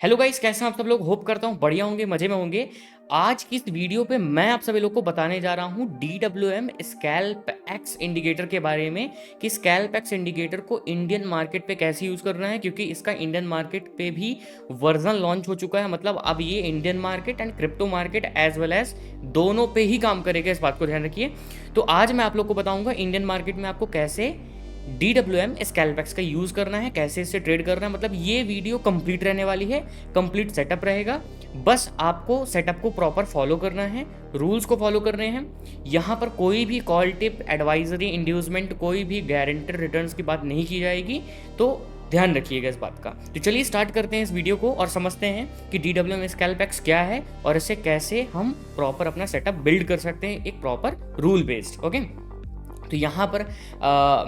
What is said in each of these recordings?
Hello guys, कैसे हैं आप सब लोग। होप करता हूँ बढ़िया होंगे, मजे में होंगे। आज की इस वीडियो पे मैं आप सभी लोग को बताने जा रहा हूँ DWM स्कैल्प एक्स इंडिकेटर के बारे में कि स्कैल्प एक्स इंडिकेटर को इंडियन मार्केट पे कैसे यूज़ करना है, क्योंकि इसका इंडियन मार्केट पे भी वर्जन लॉन्च हो चुका है। मतलब अब ये Indian market and crypto market as well as दोनों पे ही काम करेगा, इस बात को ध्यान रखिए। तो आज मैं आप लोग को बताऊंगा इंडियन मार्केट में आपको कैसे DWM स्कैल्पेक्स का यूज़ करना है, कैसे इससे ट्रेड करना है। मतलब ये वीडियो कंप्लीट रहने वाली है, कंप्लीट सेटअप रहेगा। बस आपको सेटअप को प्रॉपर फॉलो करना है, रूल्स को फॉलो करने हैं। यहाँ पर कोई भी कॉल टिप, एडवाइजरी, इंड्यूसमेंट, कोई भी गारंटेड रिटर्न्स की बात नहीं की जाएगी। तो ध्यान रखिएगा इस बात का। तो चलिए स्टार्ट करते हैं इस वीडियो को और समझते हैं कि DWM स्कैल्पेक्स क्या है और इसे कैसे हम प्रॉपर अपना सेटअप बिल्ड कर सकते हैं एक प्रॉपर रूल बेस्ड। ओके, तो यहाँ पर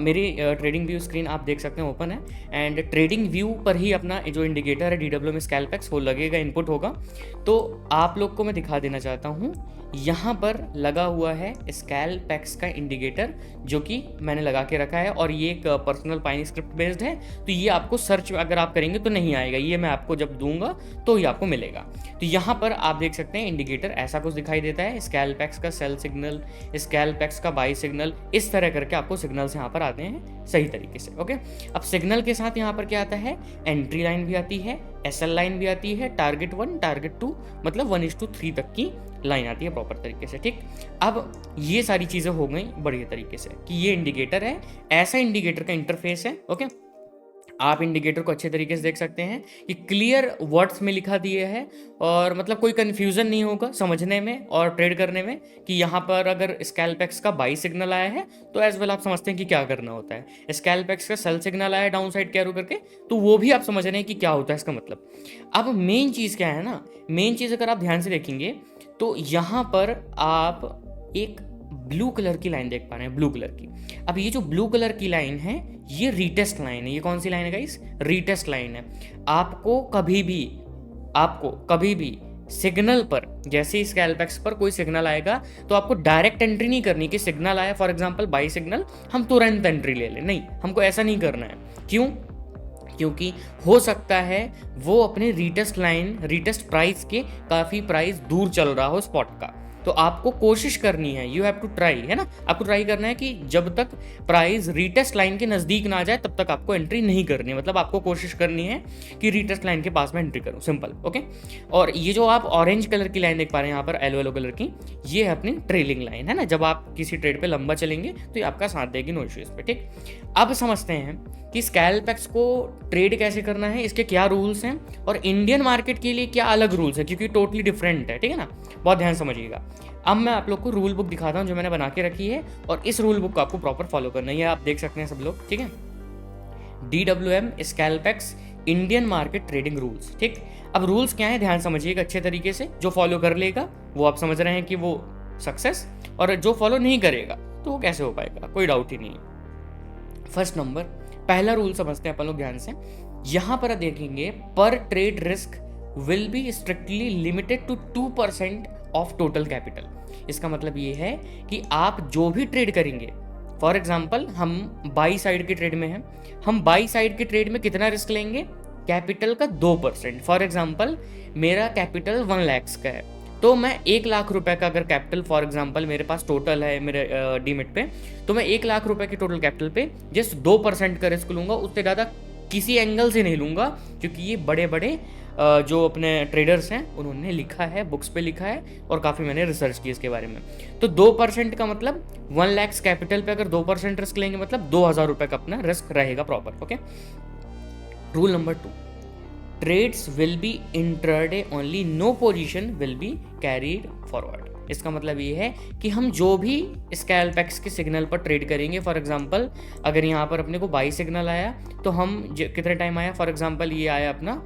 मेरी ट्रेडिंग व्यू स्क्रीन आप देख सकते हैं, ओपन है। एंड ट्रेडिंग व्यू पर ही अपना जो इंडिकेटर है DWM स्कैल्पेक्स वो लगेगा, इनपुट होगा। तो आप लोग को मैं दिखा देना चाहता हूँ, यहाँ पर लगा हुआ है स्कैल्पेक्स का इंडिकेटर, जो कि मैंने लगा के रखा है। और ये एक पर्सनल पाइन स्क्रिप्ट बेस्ड है, तो ये आपको सर्च अगर आप करेंगे तो नहीं आएगा, ये मैं आपको जब दूंगा तो ही आपको मिलेगा। तो यहाँ पर आप देख सकते हैं इंडिकेटर ऐसा कुछ दिखाई देता है, स्कैल्पेक्स का सेल सिग्नल, स्कैल्पेक्स का बाई सिग्नल, इस तरह करके आपको सिग्नल्स यहाँ पर आते हैं सही तरीके से। ओके, अब सिग्नल के साथ यहाँ पर क्या आता है, एंट्री लाइन भी आती है, SL लाइन भी आती है, टारगेट 1, टारगेट 2, मतलब 1:3 तक की लाइन आती है प्रॉपर तरीके से। ठीक, अब ये सारी चीज़ें हो गई बढ़िया तरीके से कि ये इंडिकेटर है, ऐसा इंडिकेटर का इंटरफेस है। ओके, आप इंडिकेटर को अच्छे तरीके से देख सकते हैं कि क्लियर वर्ड्स में लिखा दिया है, और मतलब कोई कंफ्यूजन नहीं होगा समझने में और ट्रेड करने में कि यहाँ पर अगर स्कैल्पेक्स का बाई सिग्नल आया है तो एज वेल आप समझते हैं कि क्या करना होता है। स्कैल्पेक्स का सेल सिग्नल आया है डाउन साइड कैरो करके, तो वो भी आप समझ रहे हैं कि क्या होता है इसका मतलब। अब मेन चीज़ क्या है ना, मेन चीज़ अगर आप ध्यान से देखेंगे तो यहाँ पर आप एक ब्लू कलर की लाइन देख पा रहे हैं, ब्लू कलर की। अब ये जो ब्लू कलर की लाइन है ये रीटेस्ट लाइन है। ये कौन सी लाइन है गाइस? रीटेस्ट लाइन है। आपको कभी भी सिग्नल पर, जैसे ही स्कैल्पेक्स पर कोई सिग्नल आएगा तो आपको डायरेक्ट एंट्री नहीं करनी कि सिग्नल आया फॉर एग्जांपल बाई सिग्नल, हम तुरंत एंट्री ले लें। नहीं, हमको ऐसा नहीं करना है। क्यों? क्योंकि हो सकता है वो अपने रीटेस्ट लाइन, रीटेस्ट प्राइस के काफ़ी प्राइस दूर चल रहा हो स्पॉट का। तो आपको कोशिश करनी है, यू हैव टू ट्राई, है ना, आपको ट्राई करना है कि जब तक प्राइस रीटेस्ट लाइन के नज़दीक ना आ जाए तब तक आपको एंट्री नहीं करनी है। मतलब आपको कोशिश करनी है कि रीटेस्ट लाइन के पास में एंट्री करूँ, सिंपल। ओके, और ये जो आप ऑरेंज कलर की लाइन देख पा रहे हैं यहाँ पर, येलो कलर की, ये है अपनी ट्रेलिंग लाइन, है ना। जब आप किसी ट्रेड पे लंबा चलेंगे तो ये आपका साथ देगी, नो इश्यूज पे। ठीक, अब समझते हैं कि स्कैल्पेक्स को ट्रेड कैसे करना है, इसके क्या रूल्स हैं और इंडियन मार्केट के लिए क्या अलग रूल्स है, क्योंकि टोटली डिफरेंट है। ठीक है ना, बहुत ध्यान समझिएगा। अब मैं आप लोग को रूल बुक दिखाता हूँ जो मैंने बना के रखी है, और इस रूल बुक को आपको प्रॉपर फॉलो करना है। ये आप देख सकते हैं सब लोग, ठीक है। DWM Scalpex Indian market trading rules. ठीक, अब रूल्स क्या है ध्यान समझिएगा अच्छे तरीके से। जो फॉलो कर लेगा वो आप समझ रहे हैं कि वो सक्सेस, और जो फॉलो नहीं करेगा तो वो कैसे हो पाएगा, कोई डाउट ही नहीं है। फर्स्ट नंबर, पहला रूल समझते हैं अपन लोग ध्यान से। यहां पर देखेंगे, पर trade risk will be strictly limited to 2% of total capital. इसका मतलब ये है कि आप जो भी ट्रेड करेंगे, फॉर एग्जांपल हम बाई साइड के ट्रेड में हैं, हम बाई साइड के ट्रेड में कितना रिस्क लेंगे, कैपिटल का 2%। फॉर एग्जांपल मेरा कैपिटल 1 लाख का है, तो मैं 1 लाख रुपए का अगर कैपिटल फॉर एग्जांपल मेरे पास टोटल है मेरे डीमेट पे, तो मैं 1 लाख रुपए के टोटल कैपिटल पे जस्ट 2% का रिस्क लूंगा, उससे ज़्यादा किसी एंगल से नहीं लूंगा। क्योंकि ये बड़े बड़े जो अपने ट्रेडर्स हैं उन्होंने लिखा है, बुक्स पे लिखा है, और काफ़ी मैंने रिसर्च की इसके बारे में। तो 2% का मतलब 1 लाख कैपिटल पे अगर 2% रिस्क लेंगे मतलब 2000 रुपये का अपना रिस्क रहेगा proper. Okay, rule number 2, trades will be intraday only, no position will be carried forward. इसका मतलब ये है कि हम जो भी स्कैल्पेक्स के सिग्नल पर ट्रेड करेंगे, फॉर एग्जांपल अगर यहाँ पर अपने को बाई सिग्नल आया तो हम कितने टाइम आया, फॉर एग्जांपल ये आया अपना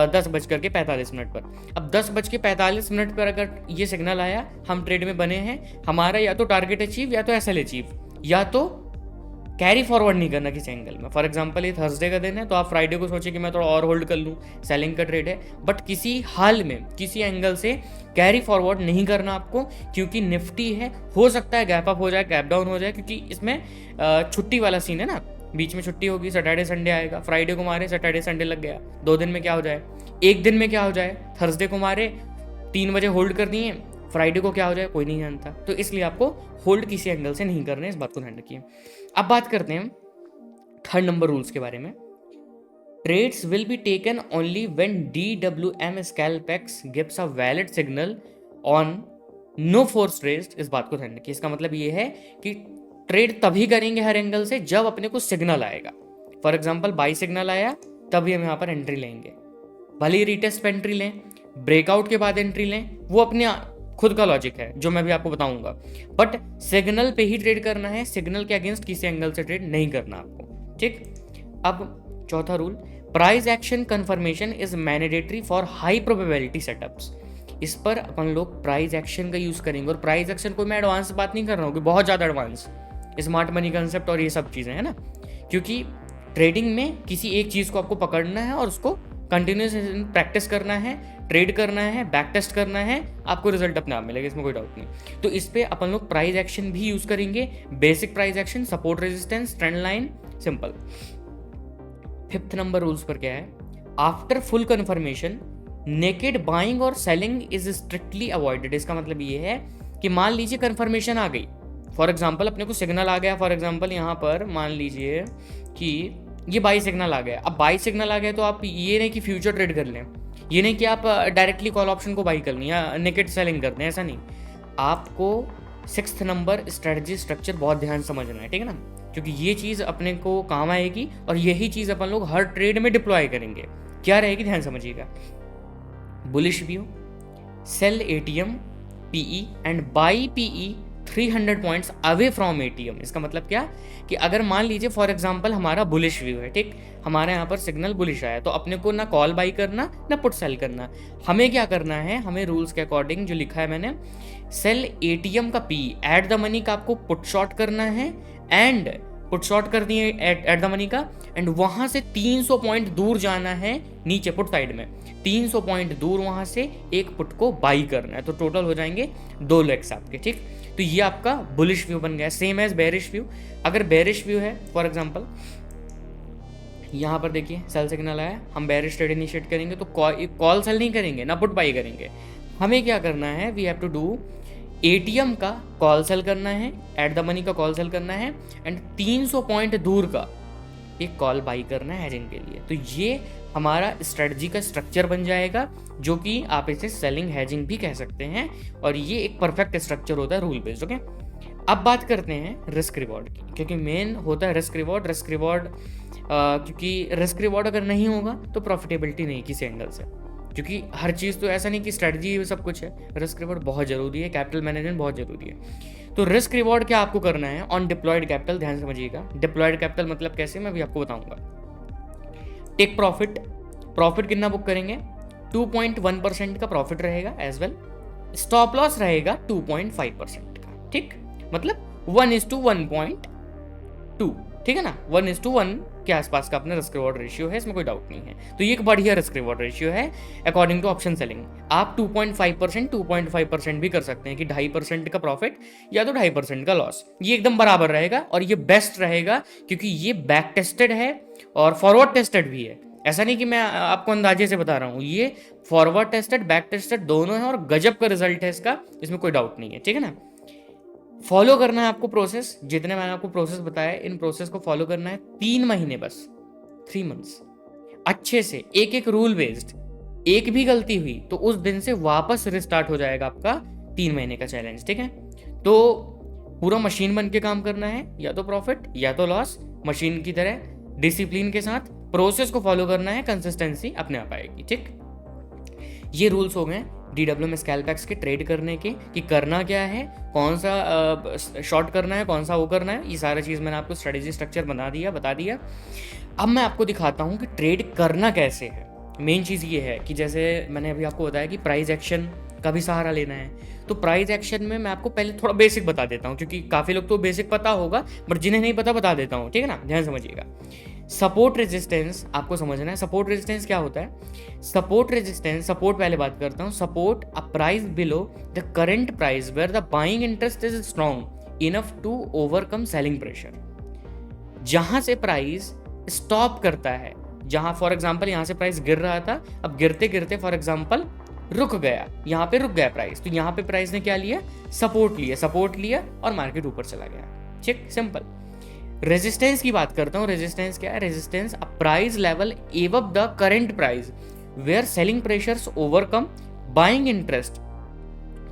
10:45 पर। अब 10:45 पर अगर ये सिग्नल आया, हम ट्रेड में बने हैं, हमारा या तो टारगेट अचीव या तो SL अचीव, या तो कैरी फॉरवर्ड नहीं करना किसी एंगल में। फॉर एग्जांपल ये थर्सडे का दिन है तो आप फ्राइडे को सोचे कि मैं थोड़ा और होल्ड कर लूँ, सेलिंग का ट्रेड है, बट किसी हाल में किसी एंगल से कैरी फॉरवर्ड नहीं करना आपको, क्योंकि निफ्टी है, हो सकता है गैप अप हो जाए, गैप डाउन हो जाए, क्योंकि इसमें छुट्टी वाला सीन है ना, बीच में छुट्टी होगी, सैटरडे संडे आएगा, फ्राइडे को मारे सैटरडे संडे लग गया, 2 दिन में क्या हो जाए, 1 दिन में क्या हो जाए, थर्सडे को मारे 3 बजे होल्ड कर दिए, फ्राइडे को क्या हो जाए कोई नहीं जानता। तो इसलिए आपको होल्ड किसी एंगल से नहीं करना है, इस बात को ध्यान रखिए। अब बात करते हैं 3rd नंबर रूल्स के बारे में। Trades will be taken only when DWM Scalpex gives a valid signal on no force raised. इस बात को ध्यान रखिए। इसका मतलब ये है कि ट्रेड तभी करेंगे हर एंगल से जब अपने को सिग्नल आएगा। फॉर एग्जांपल बाई सिग्नल आया तभी हम यहाँ पर एंट्री लेंगे, भले ही रीटेस्ट पे एंट्री लें, ब्रेकआउट के बाद एंट्री लें, वो अपने खुद का लॉजिक है जो मैं भी आपको बताऊंगा, बट सिग्नल पे ही ट्रेड करना है, सिग्नल के अगेंस्ट किसी एंगल से ट्रेड नहीं करना आपको, ठीक। अब 4था rule, price action confirmation is mandatory for high probability setups. इस पर अपन लोग प्राइस एक्शन का यूज करेंगे, और प्राइस एक्शन को मैं एडवांस बात नहीं कर रहा हूँ कि बहुत ज़्यादा एडवांस, स्मार्ट मनी कंसेप्ट और ये सब चीज़ें है ना, क्योंकि ट्रेडिंग में किसी एक चीज़ को आपको पकड़ना है और उसको कंटिन्यूस प्रैक्टिस करना है, ट्रेड करना है, बैक टेस्ट करना है, आपको रिजल्ट अपने आप मिलेगा, इसमें कोई डाउट नहीं। तो इस पे अपन लोग प्राइस एक्शन भी यूज करेंगे, basic price action, support resistance, trend line, simple. 5th number rules पर क्या है, after full confirmation naked buying और सेलिंग इज स्ट्रिक्टली अवॉइडेड। इसका मतलब ये है कि मान लीजिए कंफर्मेशन आ गई, फॉर एग्जाम्पल अपने को सिग्नल आ गया, फॉर एग्जाम्पल यहाँ पर मान लीजिए कि ये बाई सिग्नल आ गया। अब बाई सिग्नल आ गया तो आप ये नहीं कि फ्यूचर ट्रेड कर लें, ये नहीं कि आप डायरेक्टली कॉल ऑप्शन को बाई कर लें या नेकेड सेलिंग कर दें, ऐसा नहीं। आपको 6th नंबर स्ट्रेटजी स्ट्रक्चर बहुत ध्यान समझना है, ठीक है ना, क्योंकि ये चीज़ अपने को काम आएगी और यही चीज़ अपन लोग हर ट्रेड में डिप्लॉय करेंगे। क्या रहेगी, ध्यान समझिएगा। Bullish view, sell ATM PE and buy PE 300 points away from ATM। इसका मतलब क्या कि अगर मान लीजिए फॉर एग्जांपल हमारा बुलिश व्यू है, ठीक, हमारे यहाँ पर सिग्नल बुलिश आया, तो अपने को ना कॉल बाई करना ना पुट सेल करना, हमें क्या करना है, हमें रूल्स के अकॉर्डिंग जो लिखा है मैंने, सेल ATM का PE एट द मनी का आपको पुट शॉर्ट करना है, एंड पुट शॉर्ट कर दिए एट द मनी का, एंड वहां से 300 पॉइंट दूर जाना है नीचे पुट साइड में, 300 पॉइंट दूर वहां से एक पुट को बाई करना है, तो टोटल हो जाएंगे 2 लेग्स आपके, ठीक। तो ये आपका बुलिश व्यू बन गया, सेम एज बेरिश व्यू। अगर बेरिश व्यू है फॉर एग्जांपल यहाँ पर देखिए सेल सिग्नल आया, हम बेरिश ट्रेड इनिशिएट करेंगे तो कॉल सेल नहीं करेंगे ना पुट बाई करेंगे, हमें क्या करना है, we have to do ATM का कॉल सेल करना है, एट द मनी का कॉल सेल करना है, एंड 300 पॉइंट दूर का एक कॉल बाई करना है हेजिंग के लिए। तो ये हमारा स्ट्रेटजी का स्ट्रक्चर बन जाएगा, जो कि आप इसे सेलिंग हेजिंग भी कह सकते हैं, और ये एक परफेक्ट स्ट्रक्चर होता है रूल बेस्ड, ओके। अब बात करते हैं रिस्क रिवॉर्ड की, क्योंकि मेन होता है रिस्क रिवॉर्ड। क्योंकि रिस्क रिवॉर्ड अगर नहीं होगा तो प्रॉफिटेबिलिटी नहीं किसी एंगल से, क्योंकि हर चीज़ तो ऐसा नहीं कि स्ट्रेटजी सब कुछ है, रिस्क रिवॉर्ड बहुत ज़रूरी है, कैपिटल मैनेजमेंट बहुत ज़रूरी है। तो रिस्क रिवॉर्ड क्या आपको करना है ऑन डिप्लॉयड कैपिटल, ध्यान समझिएगा। डिप्लॉयड कैपिटल मतलब कैसे, मैं भी आपको बताऊंगा। टेक प्रॉफिट कितना बुक करेंगे, 2.1% का प्रॉफिट रहेगा, एज वेल स्टॉप लॉस रहेगा 2.5% का, ठीक, मतलब 1:1.2, ठीक है ना, 1:1 के आसपास का अपना रिस्क रिवॉर्ड रेशियो है, इसमें कोई डाउट नहीं है। तो ये एक बढ़िया रिस्क रिवॉर्ड रेशियो है अकॉर्डिंग टू ऑप्शन सेलिंग। आप 2.5%, 2.5% भी कर सकते हैं कि 2.5% का प्रॉफिट या तो 2.5% का लॉस, ये एकदम बराबर रहेगा, और ये बेस्ट रहेगा क्योंकि ये बैक टेस्टेड है और फॉरवर्ड टेस्टेड भी है। ऐसा नहीं कि मैं आपको अंदाजे से बता रहा हूँ, ये फॉरवर्ड टेस्टेड बैक टेस्टेड दोनों है, और गजब का रिजल्ट है इसका, इसमें कोई डाउट नहीं है, ठीक है ना। फॉलो करना है आपको प्रोसेस, जितने मैंने आपको प्रोसेस बताया, इन प्रोसेस को फॉलो करना है 3 महीने बस, 3 मंथ्स अच्छे से, एक रूल बेस्ड। एक भी गलती हुई तो उस दिन से वापस रिस्टार्ट हो जाएगा आपका 3 महीने का चैलेंज, ठीक है। तो पूरा मशीन बन के काम करना है, या तो प्रॉफिट या तो लॉस, मशीन की तरह डिसिप्लिन के साथ प्रोसेस को फॉलो करना है, कंसिस्टेंसी अपने आप आएगी, ठीक। ये रूल्स हो गए DWM स्कैल्पेक्स के ट्रेड करने के, कि करना क्या है, कौन सा शॉर्ट करना है, कौन सा वो करना है, ये सारा चीज़ मैंने आपको स्ट्रेटेजी स्ट्रक्चर बता दिया। अब मैं आपको दिखाता हूँ कि ट्रेड करना कैसे है। मेन चीज़ ये है कि जैसे मैंने अभी आपको बताया कि प्राइस एक्शन का भी सहारा लेना है, तो प्राइस एक्शन में मैं आपको पहले थोड़ा बेसिक बता देता हूँ, क्योंकि काफ़ी लोग तो बेसिक पता होगा, बट जिन्हें नहीं पता बता देता हूँ, ठीक है ना, ध्यान समझिएगा। सपोर्ट रेजिस्टेंस आपको समझना है। सपोर्ट रेजिस्टेंस क्या होता है, सपोर्ट रेजिस्टेंस, सपोर्ट पहले बात करता हूँ, support a price below the current price where the buying interest is strong enough to overcome selling pressure. जहां से प्राइस स्टॉप करता है, जहां फॉर एग्जांपल यहां से प्राइस गिर रहा था, अब गिरते गिरते फॉर एग्जांपल रुक गया, यहाँ पे रुक गया प्राइस, तो यहाँ पे प्राइस ने क्या लिया, सपोर्ट लिया और मार्केट ऊपर चला गया। ठीक, सिंपल। रेजिस्टेंस की बात करता हूँ। रेजिस्टेंस क्या है? Resistance a price level above the current price where selling pressures overcome buying interest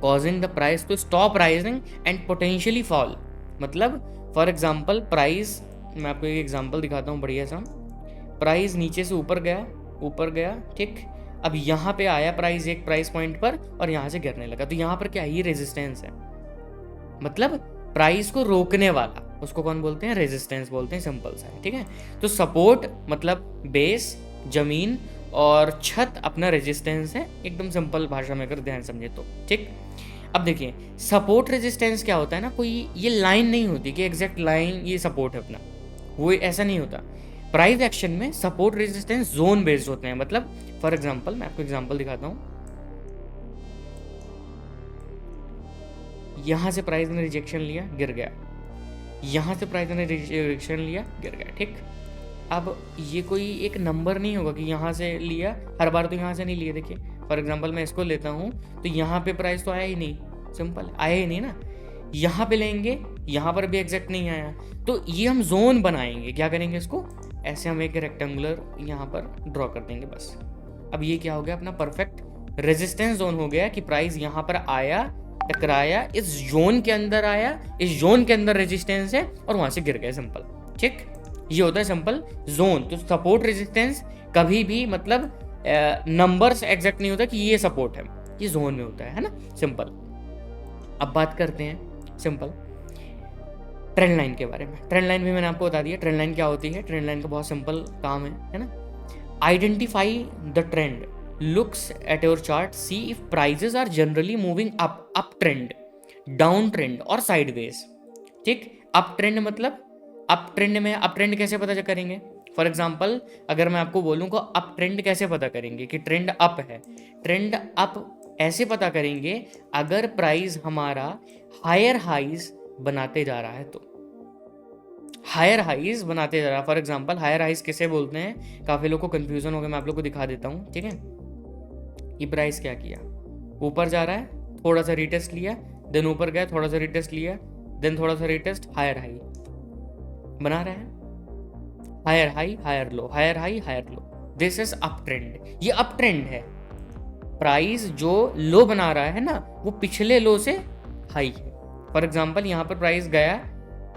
causing the price to stop rising and potentially fall. मतलब फॉर एग्जांपल प्राइस, मैं आपको एक एग्जांपल दिखाता हूँ बढ़िया सा। प्राइस नीचे से ऊपर गया, ठीक, अब यहाँ पे आया प्राइस एक प्राइस पॉइंट पर और यहाँ से गिरने लगा, तो यहाँ पर क्या है? ये रेजिस्टेंस है, मतलब प्राइस को रोकने वाला, उसको कौन बोलते हैं? रेजिस्टेंस बोलते हैं, सिंपल सा है। ठीक है, तो सपोर्ट मतलब बेस, जमीन, और छत अपना रेजिस्टेंस है, एकदम सिंपल भाषा में अगर ध्यान समझे तो। ठीक, अब देखिए सपोर्ट रेजिस्टेंस क्या होता है ना, कोई ये लाइन नहीं होती कि एग्जैक्ट लाइन ये सपोर्ट है अपना, वो ऐसा नहीं होता। प्राइस एक्शन में सपोर्ट रेजिस्टेंस जोन बेस्ड होते हैं। मतलब फॉर एग्जांपल मैं आपको एग्जांपल दिखाता हूं, यहां से प्राइस ने रिजेक्शन लिया, गिर गया, यहां से प्राइस ने रिजेक्शन लिया, गिर गया। ठीक, अब ये कोई एक नंबर नहीं होगा कि यहाँ से लिया, हर बार तो यहाँ से नहीं लिया। देखिए फॉर एग्जांपल मैं इसको लेता हूँ, तो यहाँ पे प्राइस तो आया ही नहीं, सिंपल आया ही नहीं ना। यहाँ पे लेंगे, यहाँ पर भी एग्जैक्ट नहीं आया, तो ये हम जोन बनाएंगे। क्या करेंगे? इसको ऐसे हम एक रेक्टेंगुलर यहाँ पर ड्रॉ कर देंगे बस। अब ये क्या हो गया? अपना परफेक्ट रेजिस्टेंस जोन हो गया कि प्राइस यहाँ पर आया, टकराया, इस जोन के अंदर आया, इस जोन के अंदर रेजिस्टेंस है और वहां से गिर गया, सिंपल। ठीक, ये होता है सिंपल जोन। तो सपोर्ट रेजिस्टेंस कभी भी मतलब नंबर्स एग्जैक्ट नहीं होता कि ये सपोर्ट है, ये जोन में होता है ना, सिंपल। अब बात करते हैं सिंपल ट्रेंड लाइन के बारे में। ट्रेंड लाइन भी मैंने आपको बता दिया, ट्रेंड लाइन क्या होती है। ट्रेंड लाइन का बहुत सिंपल काम है ना। Identify the trend, looks at your chart, see if prices are generally moving up trend, down trend और साइडवेज। ठीक, अप ट्रेंड मतलब अप ट्रेंड में अप ट्रेंड कैसे पता करेंगे? फॉर एग्जाम्पल अगर मैं आपको बोलूँ को अप ट्रेंड कैसे पता करेंगे कि ट्रेंड अप है, ट्रेंड अप ऐसे पता करेंगे अगर प्राइस हमारा हायर हाइज बनाते जा रहा है, तो हायर हाइज बनाते जा रहा है। फॉर एग्जाम्पल हायर हाइज किसे बोलते हैं? काफी लोग को कंफ्यूजन हो गया, मैं आप लोग को दिखा देता हूँ। ठीक है, ये प्राइस क्या किया, ऊपर जा रहा है, थोड़ा सा रिटेस्ट लिया, देन ऊपर गया, थोड़ा सा रिटेस्ट लिया, देन थोड़ा सा रिटेस्ट, हायर हाई बना रहा है, higher high higher low, higher high higher low, this is up trend. ये अप ट्रेंड है। प्राइस जो लो बना रहा है ना, वो पिछले लो से हाई है। फॉर एग्जाम्पल यहाँ पर प्राइस गया,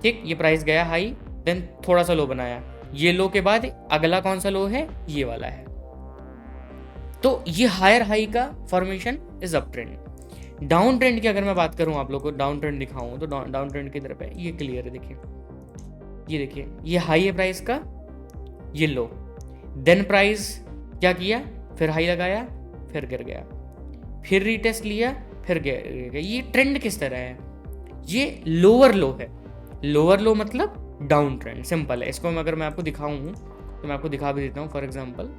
ठीक, ये प्राइस गया हाई, देन थोड़ा सा लो बनाया, ये लो के बाद अगला कौन सा लो है? ये वाला है। तो ये हायर हाई का formation is up trend. Down trend की अगर मैं बात करूं, आप लोग को डाउन ट्रेंड दिखाऊं, तो डाउन ट्रेंड की तरफ है, ये क्लियर है। देखिए ये देखिए, ये हाई है प्राइस का, ये लो, देन प्राइस क्या किया? फिर हाई लगाया, फिर गिर गया, फिर रीटेस्ट लिया, फिर गिर गया। ये ट्रेंड किस तरह है? ये लोअर लो है। लोअर लो मतलब डाउन ट्रेंड, सिंपल है। इसको अगर मैं आपको दिखाऊं तो मैं आपको दिखा भी देता हूँ। फॉर एग्जांपल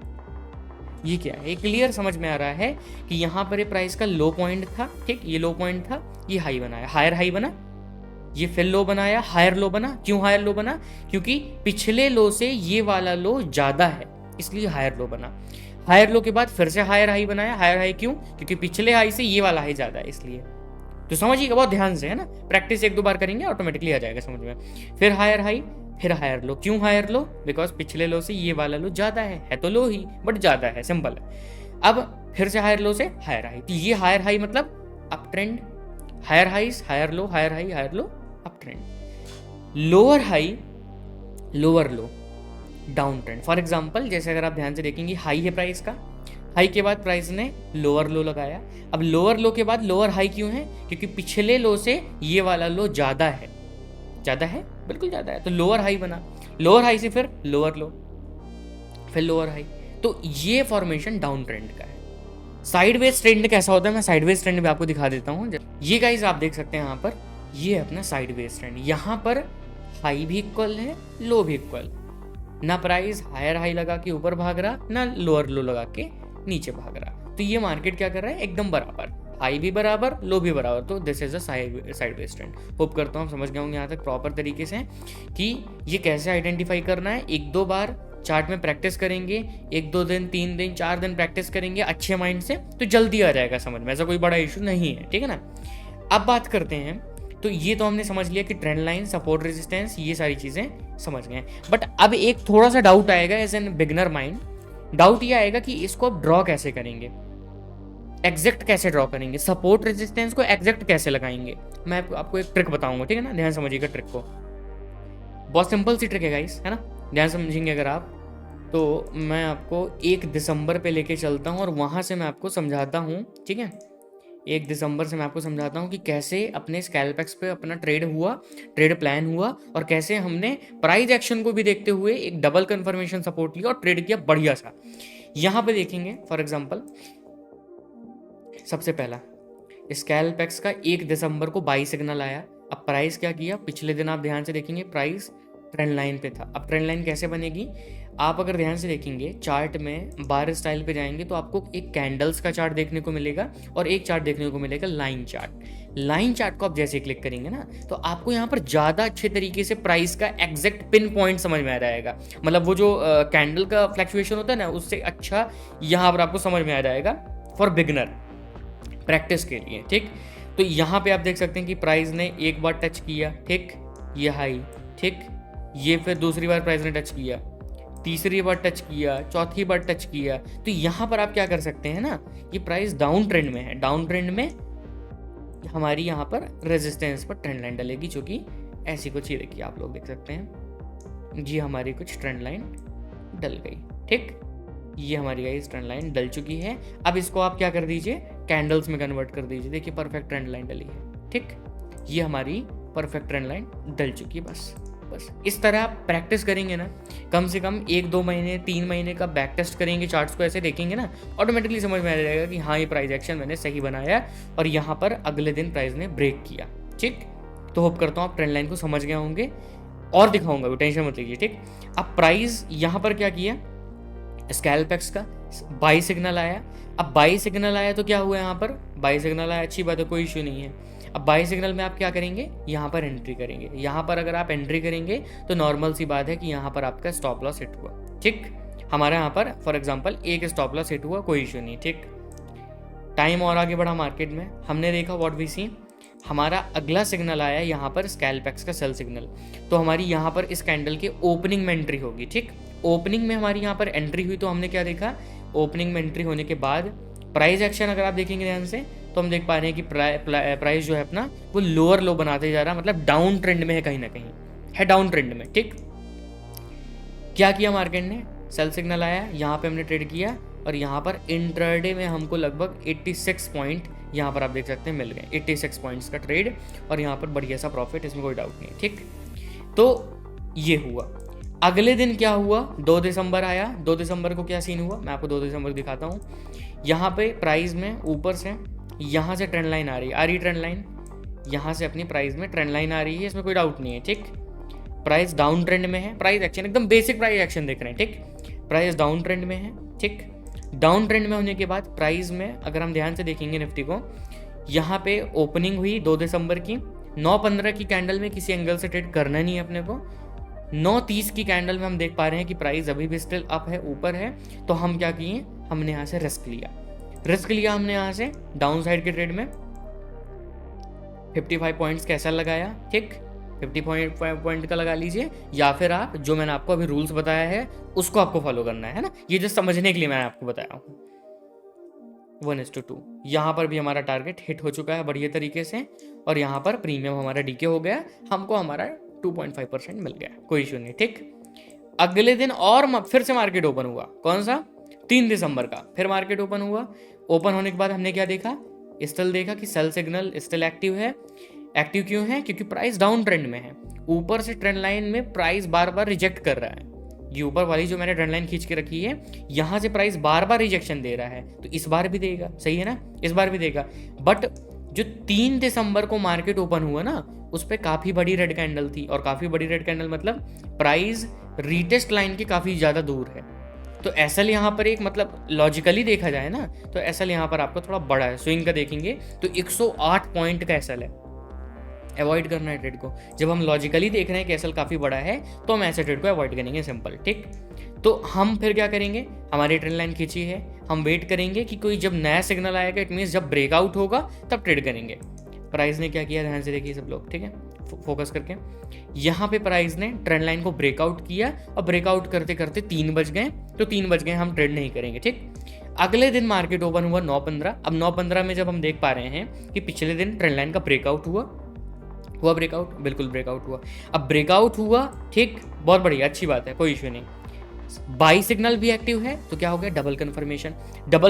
ये क्या है? क्लियर समझ में आ रहा है कि यहाँ पर ये प्राइस का लो पॉइंट था, ठीक, ये लो पॉइंट था, ये हाई बनाया, हायर हाई बना, ये फिर लो बनाया, हायर लो बना। क्यों हायर लो बना? क्योंकि पिछले लो से ये वाला लो ज्यादा है, इसलिए हायर लो बना। हायर लो के बाद फिर से हायर हाई बनाया, हायर हाई क्यों? क्योंकि पिछले हाई से ये वाला हाई ज्यादा है, इसलिए। तो समझिएगा बहुत ध्यान से, है ना, प्रैक्टिस एक दो बार करेंगे ऑटोमेटिकली आ जाएगा समझ में। फिर हायर हाई, फिर हायर लो। क्यों हायर लो? बिकॉज पिछले लो से ये वाला लो ज्यादा है तो लो ही, बट ज्यादा है, सिंपल है। अब फिर से हायर लो से हायर हाई, तो ये हायर हाई मतलब up trend, higher highs, higher low, higher high, higher low, up trend. Lower high, lower low, down trend. For example जैसे अगर आप ध्यान से देखेंगे, हाई है प्राइस का, हाई के बाद प्राइस ने लोअर लो लगाया। अब लोअर लो के बाद लोअर हाई क्यों है? क्योंकि पिछले लो से ये वाला लो ज्यादा है, ज्यादा है, बिल्कुल ज्यादा है, तो लोअर हाई बना। लोअर हाई से फिर लोअर लो, फिर लोअर हाई। तो ये फॉर्मेशन डाउन ट्रेंड का है। साइडवेज ट्रेंड कैसा होता है, मैं साइडवेज ट्रेंड भी आपको दिखा देता हूँ। ये गाइस आप देख सकते हैं यहाँ पर, ये है अपना साइडवेज ट्रेंड। यहाँ पर हाई भी इक्वल है, लो भी इक्वल, ना प्राइस हायर हाई लगा के ऊपर भाग रहा, ना लोअर लो लगा के नीचे भाग रहा। तो ये मार्केट क्या कर रहा है? एकदम बराबर, हाई भी बराबर, लो भी बराबर, तो this is a sideways trend. Hope करता हूँ आप समझ गए होंगे यहाँ तक प्रॉपर तरीके से कि ये कैसे आइडेंटिफाई करना है। एक दो बार चार्ट में प्रैक्टिस करेंगे, 1-2 दिन 3 दिन 4 दिन प्रैक्टिस करेंगे अच्छे माइंड से, तो जल्दी आ जाएगा समझ में, ऐसा कोई बड़ा इशू नहीं है, ठीक है ना। अब बात करते हैं, तो ये तो हमने समझ लिया कि ट्रेंड लाइन, सपोर्ट, रेजिस्टेंस, ये सारी चीज़ें समझ गए। बट अब एक थोड़ा सा डाउट आएगा as an beginner mind. Doubt ये आएगा कि इसको आप ड्रॉ कैसे करेंगे, एग्जैक्ट कैसे ड्रॉ करेंगे, सपोर्ट रेजिस्टेंस को एग्जैक्ट कैसे लगाएंगे। मैं आपको एक ट्रिक बताऊंगा, ठीक है ना, ध्यान समझिएगा ट्रिक को। बहुत सिंपल सी ट्रिक है गाइस, है ना, ध्यान समझेंगे अगर आप, तो मैं आपको 1 दिसंबर पे लेके चलता हूँ और वहाँ से मैं आपको समझाता हूँ, ठीक है। 1 दिसंबर से मैं आपको समझाता हूँ कि कैसे अपने स्कैल्पेक्स पे अपना ट्रेड हुआ, ट्रेड प्लान हुआ, और कैसे हमने प्राइस एक्शन को भी देखते हुए एक डबल कंफर्मेशन सपोर्ट लिया और ट्रेड किया बढ़िया सा। यहाँ पे देखेंगे फॉर एग्जांपल, सबसे पहला स्कैल्पेक्स का 1 दिसंबर को बाई सिग्नल आया। अब प्राइस क्या किया, पिछले दिन आप ध्यान से देखेंगे प्राइस ट्रेंड लाइन पे था। अब ट्रेंड लाइन कैसे बनेगी, आप अगर ध्यान से देखेंगे चार्ट में बार स्टाइल पे जाएंगे तो आपको एक कैंडल्स का चार्ट देखने को मिलेगा और एक चार्ट देखने को मिलेगा लाइन चार्ट। लाइन चार्ट को आप जैसे क्लिक करेंगे ना, तो आपको यहाँ पर ज़्यादा अच्छे तरीके से प्राइस का एग्जैक्ट पिन पॉइंट समझ में आ जाएगा। मतलब वो जो कैंडल का फ्लक्चुएशन होता है ना, उससे अच्छा यहाँ पर आपको समझ में आ जाएगा फॉर बिगनर प्रैक्टिस के लिए, ठीक। तो यहाँ पे आप देख सकते हैं कि प्राइस ने एक बार टच किया, ठीक, ये हाई, ठीक, ये फिर दूसरी बार प्राइस ने टच किया, तीसरी बार टच किया, चौथी बार टच किया। तो यहाँ पर आप क्या कर सकते हैं ना, ये प्राइस डाउन ट्रेंड में है, डाउन ट्रेंड में हमारी यहाँ पर रेजिस्टेंस पर ट्रेंड लाइन डलेगी, जो कि ऐसी कुछ ही देखिए आप लोग देख सकते हैं जी, हमारी कुछ ट्रेंड लाइन डल गई, ठीक। ये हमारी गाइस ट्रेंड लाइन डल चुकी है। अब इसको आप क्या कर दीजिए, कैंडल्स में कन्वर्ट कर दीजिए। देखिए परफेक्ट ट्रेंड लाइन डली है, ठीक, ये हमारी परफेक्ट ट्रेंड लाइन डल चुकी है। बस इस तरह आप प्रैक्टिस करेंगे ना, कम से कम 1-2 महीने 3 महीने का बैक टेस्ट करेंगे, चार्ट्स को ऐसे देखेंगे ना, ऑटोमेटिकली समझ में आ जाएगा कि हाँ ये प्राइस एक्शन मैंने सही बनाया और यहाँ पर अगले दिन प्राइस ने ब्रेक किया, ठीक। तो होप करता हूँ आप ट्रेंड लाइन को समझ गए होंगे, और दिखाऊंगा भी, टेंशन मत लीजिए, ठीक। अब प्राइस यहाँ पर क्या किया, स्कैल्पेक्स का बाई सिग्नल आया। अब बाई सिग्नल आया तो क्या हुआ, यहाँ पर बाई सिग्नल आया, अच्छी बात है, कोई इश्यू नहीं है। अब बाई सिग्नल में आप क्या करेंगे, यहाँ पर एंट्री करेंगे। यहाँ पर अगर आप एंट्री करेंगे तो नॉर्मल सी बात है कि यहाँ पर आपका स्टॉप लॉस हिट हुआ, ठीक। हमारा यहाँ पर फॉर एग्जांपल एक स्टॉप लॉस हिट हुआ, कोई इश्यू नहीं, ठीक। टाइम और आगे बढ़ा मार्केट में, हमने देखा व्हाट वी सी, हमारा अगला सिग्नल आया यहाँ पर स्कैल्पेक्स का सेल सिग्नल। तो हमारी यहाँ पर इस कैंडल के ओपनिंग में एंट्री होगी, ठीक। ओपनिंग में हमारी यहाँ पर एंट्री हुई तो हमने क्या देखा, ओपनिंग में एंट्री होने के बाद प्राइस एक्शन अगर आप देखेंगे ध्यान से तो हम देख पा रहे हैं कि प्राइस जो है अपना वो लोअर लो बनाते जा रहा है, मतलब डाउन ट्रेंड में है, कहीं ना कहीं है डाउन ट्रेंड में, ठीक। क्या किया मार्केट ने, सेल सिग्नल आया, यहाँ पे हमने ट्रेड किया और यहाँ पर इंट्राडे में हमको लगभग 86 पॉइंट यहाँ पर आप देख सकते हैं मिल गए, 86 पॉइंट्स का ट्रेड और यहाँ पर बढ़िया सा प्रॉफिट, इसमें कोई डाउट नहीं, ठीक। तो ये हुआ। अगले दिन क्या हुआ, 2 दिसंबर आया। 2 दिसंबर को क्या सीन हुआ, मैं आपको 2 दिसंबर दिखाता हूँ। यहाँ पे प्राइस में ऊपर से यहाँ से ट्रेंड लाइन आ रही ट्रेंड लाइन, यहाँ से अपनी प्राइस में ट्रेंड लाइन आ रही है, इसमें कोई डाउट नहीं है, ठीक। प्राइस डाउन ट्रेंड में है, प्राइस एक्शन एकदम बेसिक प्राइस एक्शन देख रहे हैं, ठीक। प्राइस डाउन ट्रेंड में है, ठीक। डाउन ट्रेंड में होने के बाद प्राइस में अगर हम ध्यान से देखेंगे निफ्टी को, यहाँ पे ओपनिंग हुई 2 दिसंबर की, 9:15 की कैंडल में किसी एंगल से ट्रेड करना नहीं है अपने को। 9:30 की कैंडल में हम देख पा रहे हैं कि प्राइस अभी भी स्टिल अप है, ऊपर है, तो हम क्या किए, हमने यहाँ से रिस्क लिया हमने यहाँ से डाउन साइड के ट्रेड में 55 पॉइंट्स कैसा लगाया, ठीक, 50 पॉइंट का लगा लीजिए, या फिर आप जो मैंने आपको अभी रूल्स बताया है उसको आपको फॉलो करना है ना, ये जस्ट समझने के लिए मैंने आपको बताया हूँ। 1:2 यहाँ पर भी हमारा टारगेट हिट हो चुका है बढ़िया तरीके से और यहाँ पर प्रीमियम हमारा डीके हो गया, हमको हमारा 2.5% मिल गया, कोई इशू नहीं, ठीक। अगले दिन और फिर से मार्केट ओपन हुआ, कौन सा, 3 दिसंबर का, फिर मार्केट ओपन हुआ। ओपन होने के बाद हमने क्या देखा, स्टिल देखा कि सेल सिग्नल स्टिल एक्टिव है। एक्टिव क्यों है, क्योंकि प्राइस डाउन ट्रेंड में है, ऊपर से ट्रेंड लाइन में प्राइस बार बार रिजेक्ट कर रहा है। ये ऊपर वाली जो मैंने ट्रेंड लाइन खींच के रखी है, यहाँ से प्राइस बार बार रिजेक्शन दे रहा है, तो इस बार भी देगा, सही है ना, इस बार भी देगा। बट जो 3 दिसंबर को मार्केट ओपन हुआ ना, उस पर काफ़ी बड़ी रेड कैंडल थी, और काफ़ी बड़ी रेड कैंडल मतलब प्राइस रीटेस्ट लाइन के काफ़ी ज़्यादा दूर है, तो एसएल यहाँ पर एक मतलब लॉजिकली देखा जाए ना तो एसएल यहाँ पर आपका थोड़ा बड़ा है, स्विंग का देखेंगे तो 108 पॉइंट का एसएल है। अवॉइड करना है ट्रेड को। जब हम लॉजिकली देख रहे हैं कि एसएल काफ़ी बड़ा है तो हम ऐसे ट्रेड को अवॉइड करेंगे, सिंपल, ठीक। तो हम फिर क्या करेंगे, हमारी ट्रेंड लाइन खींची है, हम वेट करेंगे कि कोई जब नया सिग्नल आएगा, इट मीन्स जब ब्रेकआउट होगा तब ट्रेड करेंगे। प्राइस ने क्या किया, ध्यान से देखिए सब लोग, ठीक है, फोकस करके। यहाँ पे प्राइस ने ट्रेंड लाइन को ब्रेकआउट किया और ब्रेकआउट करते करते 3 बज गए, तो 3 बज गए, हम ट्रेड नहीं करेंगे, ठीक। अगले दिन मार्केट ओपन हुआ 9:15। अब 9:15 में जब हम देख पा रहे हैं कि पिछले दिन ट्रेंड लाइन का ब्रेकआउट हुआ ब्रेकआउट, बिल्कुल ब्रेकआउट हुआ। अब ब्रेकआउट हुआ, ठीक, बहुत बढ़िया, अच्छी बात है, कोई इश्यू नहीं। बाई सिग्नल भी एक्टिव है तो क्या हो गया, डबल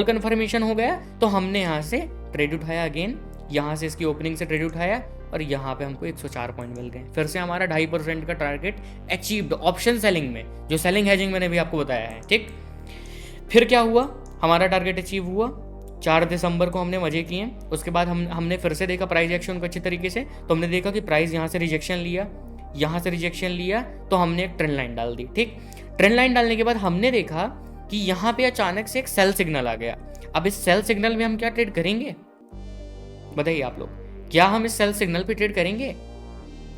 कन्फर्मेशन हो गया। तो हमने यहाँ से ट्रेड उठाया, अगेन यहाँ से इसकी ओपनिंग से ट्रेड उठाया और यहाँ पे हमको 104 पॉइंट मिल गए। फिर से हमारा 2.5% का टारगेट अचीव्ड ऑप्शन सेलिंग में, जो सेलिंग हेजिंग मैंने भी आपको बताया है, ठीक। फिर क्या हुआ, हमारा टारगेट अचीव हुआ। 4 दिसंबर को हमने मजे किए। उसके बाद हमने फिर से देखा प्राइस एक्शन को अच्छी तरीके से, तो हमने देखा कि प्राइस यहाँ से रिजेक्शन लिया, तो हमने एक ट्रेंड लाइन डाल दी, ठीक। ट्रेंड लाइन डालने के बाद हमने देखा कि यहाँ पे अचानक से एक सेल सिग्नल आ गया। अब इस सेल सिग्नल में हम क्या ट्रेड करेंगे, बताइए आप लोग, क्या हम इस सेल सिग्नल पे ट्रेड करेंगे?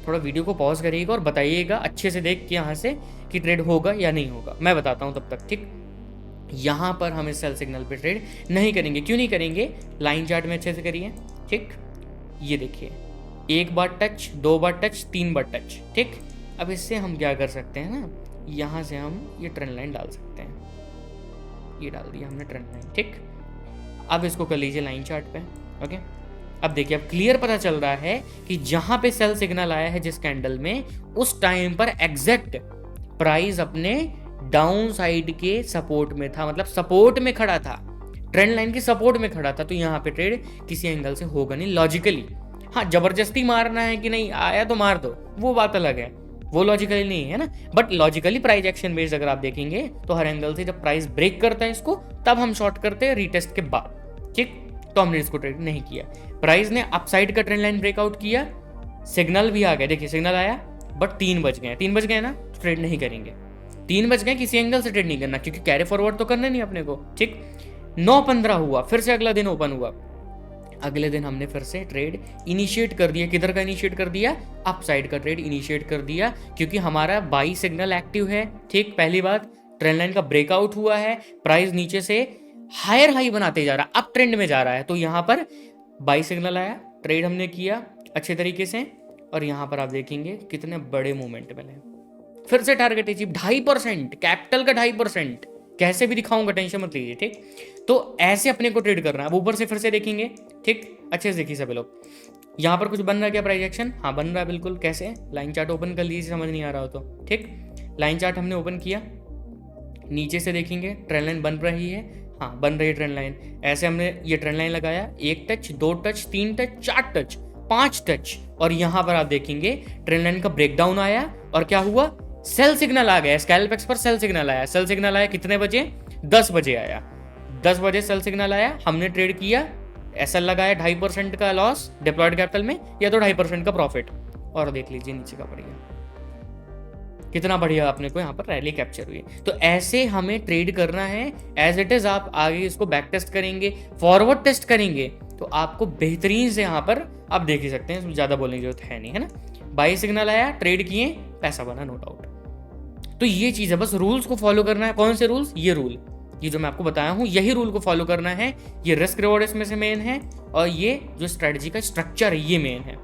थोड़ा वीडियो को पॉज करिएगा और बताइएगा अच्छे से देख के यहाँ से कि ट्रेड होगा या नहीं होगा, मैं बताता हूँ तब तक, ठीक। यहाँ पर हम इस सेल सिग्नल पे ट्रेड नहीं करेंगे। क्यों नहीं करेंगे, लाइन चार्ट में अच्छे से करिए, ठीक। ये देखिए, 1 बार टच, 2 बार टच, 3 बार टच, ठीक। अब इससे हम क्या कर सकते हैं ना, यहाँ से हम ये ट्रेंड लाइन डाल सकते हैं, ये डाल दिया हमने ट्रेंड लाइन, ठीक। अब इसको कर लीजिए लाइन चार्ट पे, ओके। अब देखिए, अब क्लियर पता चल रहा है कि जहां पे सेल सिग्नल आया है जिस कैंडल में, उस टाइम पर एग्जैक्ट प्राइस अपने डाउन साइड के सपोर्ट में था, मतलब सपोर्ट में खड़ा था, ट्रेंड लाइन की सपोर्ट में खड़ा था। तो यहाँ पे ट्रेड किसी एंगल से होगा नहीं लॉजिकली। हाँ, जबरदस्ती मारना है कि नहीं आया तो मार दो, वो बात अलग है, वो लॉजिकली नहीं है ना। But logically price action based अगर आप देखेंगे तो हर एंगल से जब प्राइस ब्रेक करता है इसको, तब हम शॉर्ट करते हैं रीटेस्ट के बाद, ठीक। तो हमने इसको ट्रेड नहीं किया। प्राइस ने अपसाइड का ट्रेंड लाइन ब्रेकआउट किया, सिग्नल भी आ गया, देखिए सिग्नल आया, बट 3 बज गए ना, तो ट्रेड नहीं करेंगे। 3 बज गए, किसी एंगल से ट्रेड नहीं करना, क्योंकि कैरी फॉरवर्ड तो करना नहीं अपने को, ठीक। 9:15 हुआ, फिर से अगला दिन ओपन हुआ। अगले दिन हमने फिर से ट्रेड इनिशिएट कर दिया। किधर का इनिशिएट कर दिया, अपसाइड का ट्रेड इनिशिएट कर दिया, क्योंकि हमारा बाई सिग्नल एक्टिव है, ठीक। पहली बात, ट्रेंड लाइन का ब्रेकआउट हुआ है, प्राइस नीचे से हायर हाई बनाते जा रहा है, अप ट्रेंड में जा रहा है, तो यहाँ पर बाई सिग्नल आया, ट्रेड हमने किया अच्छे तरीके से, और यहाँ पर आप देखेंगे कितने बड़े मूवमेंट मिले। फिर से टारगेट अचीव, 2.5%, कैपिटल का 2.5%, कैसे भी दिखाऊंगा, टेंशन मत लीजिए, ठीक। तो ऐसे अपने को ट्रेड करना है। अब ऊपर से फिर से देखेंगे, ठीक, अच्छे से देखिए सभी लोग। यहाँ पर कुछ बन रहा है क्या प्राइस एक्शन, हाँ बन रहा है, बिल्कुल। कैसे, लाइन चार्ट ओपन कर लीजिए, समझ नहीं आ रहा हो तो, ठीक। लाइन चार्ट हमने ओपन किया, नीचे से देखेंगे ट्रेंड लाइन बन रही है, हाँ बन रही है ट्रेंड लाइन। ऐसे हमने ये ट्रेंड लाइन लगाया, 1 touch, 2 touch, 3 touch, 4 touch, 5 touch, और यहाँ पर आप देखेंगे ट्रेंड लाइन का ब्रेकडाउन आया, और क्या हुआ, सेल सिग्नल आ गया। स्कैल्पेक्स पर सेल सिग्नल आया। सेल सिग्नल आया कितने बजे, 10 बजे आया। 10 बजे सेल सिग्नल आया, हमने ट्रेड किया, एसएल लगाया, 2.5% का लॉस डिप्लॉयड कैपिटल में, या तो 2.5% का प्रॉफिट। और देख लीजिए नीचे का बढ़िया, कितना बढ़िया अपने को यहाँ पर रैली कैप्चर हुई। तो ऐसे हमें ट्रेड करना है एज इट इज। आप आगे इसको बैक टेस्ट करेंगे, फॉरवर्ड टेस्ट करेंगे, तो आपको बेहतरीन से यहाँ पर आप देख ही सकते हैं, ज़्यादा बोलने की जरूरत है नहीं, है ना। बाई सिग्नल आया, ट्रेड किए, पैसा बना, नो डाउट। तो ये चीज़ है, बस रूल्स को फॉलो करना है। कौन से रूल्स, ये रूल, ये जो मैं आपको बताया हूँ, यही रूल को फॉलो करना है। ये रिस्क रिवॉर्ड इसमें से मेन है, और ये जो स्ट्रेटजी का स्ट्रक्चर है ये मेन है।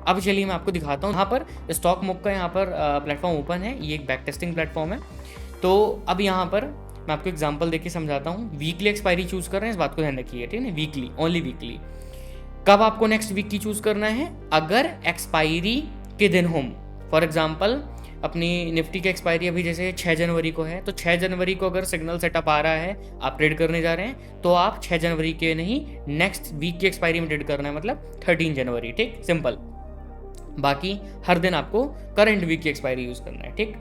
अब चलिए मैं आपको दिखाता हूँ। यहाँ पर स्टॉक मुक का यहाँ पर प्लेटफॉर्म ओपन है, ये एक बैक टेस्टिंग प्लेटफॉर्म है। तो अब यहाँ पर मैं आपको एग्जांपल देके समझाता हूँ। वीकली एक्सपायरी चूज कर रहे हैं, इस बात को ध्यान रखिए, ठीक है, वीकली, ओनली वीकली। कब आपको नेक्स्ट वीक की चूज करना है, अगर एक्सपायरी के दिन हो। फॉर एग्जाम्पल अपनी निफ्टी की एक्सपायरी अभी जैसे 6 जनवरी को है, तो 6 जनवरी को अगर सिग्नल सेटअप आ रहा है, आप ट्रेड करने जा रहे हैं, तो आप 6 जनवरी के नहीं, नेक्स्ट वीक की एक्सपायरी में ट्रेड करना है, मतलब 13 जनवरी, ठीक, सिंपल। बाकी हर दिन आपको करंट वीक की एक्सपायरी यूज करना है, ठीक।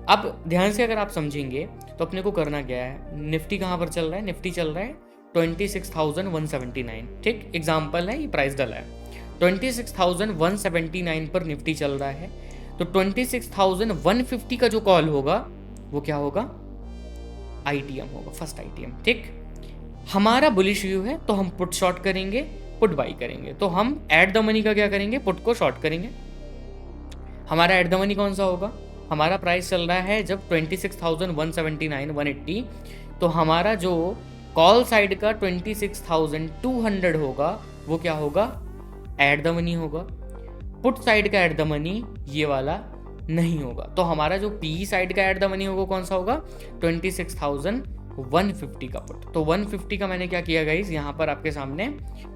अब ध्यान से अगर आप समझेंगे तो अपने को करना क्या है, निफ्टी कहाँ पर चल रहा है, निफ्टी चल रहा है 26,179, ठीक, एग्जाम्पल है, ये प्राइस डला है 26,179 पर निफ्टी चल रहा है। तो 26,150 का जो कॉल होगा वो क्या होगा, आईटीएम होगा, फर्स्ट आईटीएम, ठीक। हमारा बुलिश व्यू है तो हम पुट शॉर्ट करेंगे, पुट बाई करेंगे। तो हम एट द मनी का क्या करेंगे, पुट को शॉर्ट करेंगे। हमारा एट द मनी कौन सा होगा, हमारा प्राइस चल रहा है जब 26,179 180, तो हमारा जो कॉल साइड का 26,200 होगा वो क्या होगा, एट द मनी होगा। पुट साइड का एट द मनी ये वाला नहीं होगा। तो हमारा जो पी साइड का एट द मनी होगा कौन सा होगा, 26,150 का पुट। तो 150 का मैंने क्या किया गाइस, यहाँ पर आपके सामने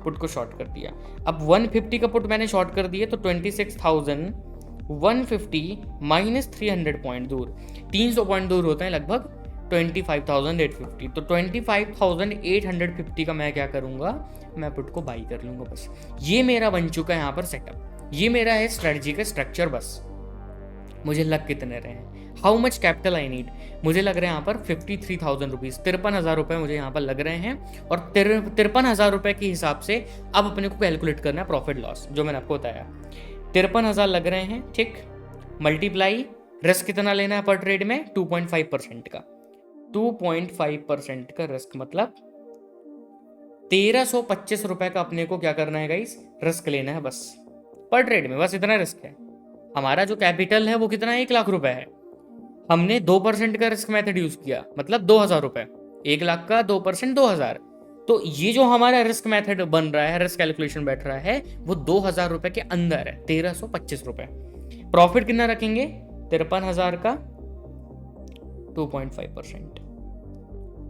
पुट को शॉर्ट कर दिया। अब 150 का पुट मैंने शॉर्ट कर दिया तो 26,150 माइनस 300 पॉइंट दूर, 300 पॉइंट दूर होते हैं लगभग 25,850। तो 25,850 का मैं क्या करूँगा, मैं पुट को बाई कर लूँगा बस। ये मेरा बन चुका है यहाँ पर सेटअप, ये मेरा है स्ट्रेटजी का स्ट्रक्चर। बस मुझे लग कितने रहे हैं, how much capital I need, मुझे लग रहे हैं यहाँ पर 53,000 रुपीज़, 53,000 रुपये मुझे यहाँ पर लग रहे हैं। और 53,000 रुपये के हिसाब से अब अपने को कैलकुलेट करना है प्रॉफिट लॉस, जो मैंने आपको बताया 53,000 लग रहे हैं, ठीक। मल्टीप्लाई रिस्क कितना लेना है पर ट्रेड में, 2.5% का, 2.5% का रिस्क मतलब 1,325 रुपए का अपने को क्या करना है गाइस, रिस्क लेना है बस पर ट्रेड में, बस इतना रिस्क है। हमारा जो कैपिटल है वो कितना है, 1 लाख रुपए है। हमने 2% का रिस्क मेथड यूज किया, मतलब 2,000 रुपए, 1 लाख का 2% 2,000। तो ये जो हमारा रिस्क मेथड बन रहा है, रिस्क कैलकुलेशन बैठ रहा है, वो 2,000 रुपए के अंदर है, 1,325 रुपए। प्रॉफिट कितना रखेंगे, 53,000 का 2.5%,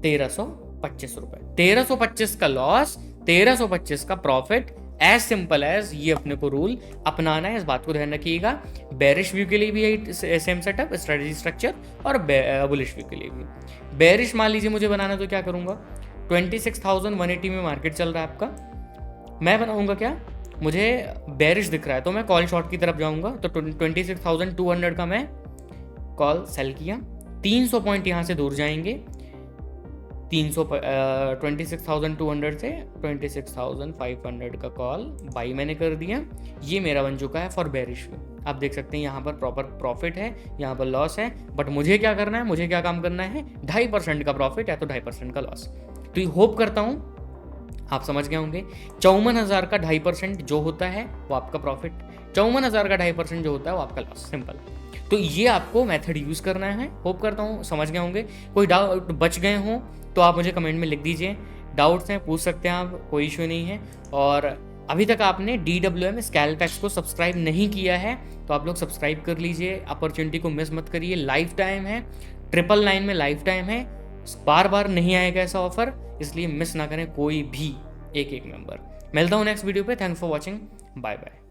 1,325 रुपए। 1,325 का लॉस, 1,325 का प्रॉफिट, एज सिंपल एज ये अपने को रूल अपनाना है, इस बात को ध्यान रखिएगा। बेरिश व्यू के लिए भी यही सेम सेटअप, स्ट्रेटजी स्ट्रक्चर, और बुलिश व्यू के लिए भी। बेरिश मान लीजिए मुझे बनाना, तो क्या करूंगा, 26,180 में मार्केट चल रहा है आपका, मैं बनाऊंगा क्या, मुझे बेरिश दिख रहा है तो मैं कॉल शॉर्ट की तरफ जाऊंगा। तो 26,200 का मैं कॉल सेल किया, 300 पॉइंट यहाँ से दूर जाएंगे, 26,200 से 26,500 का कॉल बाई मैंने कर दिया। ये मेरा बन चुका है फॉर बेरिश व्यू। आप देख सकते हैं यहाँ पर प्रॉपर प्रॉफिट है, यहाँ पर लॉस है, बट मुझे क्या करना है, मुझे क्या काम करना है, 2.5% का प्रॉफिट है तो 2.5% का लॉस। तो ये होप करता हूँ आप समझ गए होंगे। 54,000 का 2.5% जो होता है वो आपका प्रॉफिट, 54,000 का 2.5% जो होता है वो आपका लॉस, सिंपल। तो ये आपको मेथड यूज करना है, होप करता हूँ समझ गए होंगे। कोई डाउट बच गए हों तो आप मुझे कमेंट में लिख दीजिए, डाउट्स हैं पूछ सकते हैं आप, कोई इशू नहीं है। और अभी तक आपने DWM स्कैल्पेक्स को सब्सक्राइब नहीं किया है तो आप लोग सब्सक्राइब कर लीजिए, अपॉर्चुनिटी को मिस मत करिए। लाइफ टाइम है, 999 में लाइफ टाइम है, बार बार नहीं आएगा ऐसा ऑफर, इसलिए मिस ना करें कोई भी एक मेंबर। मिलता हूँ नेक्स्ट वीडियो पे, thanks for watching, bye bye.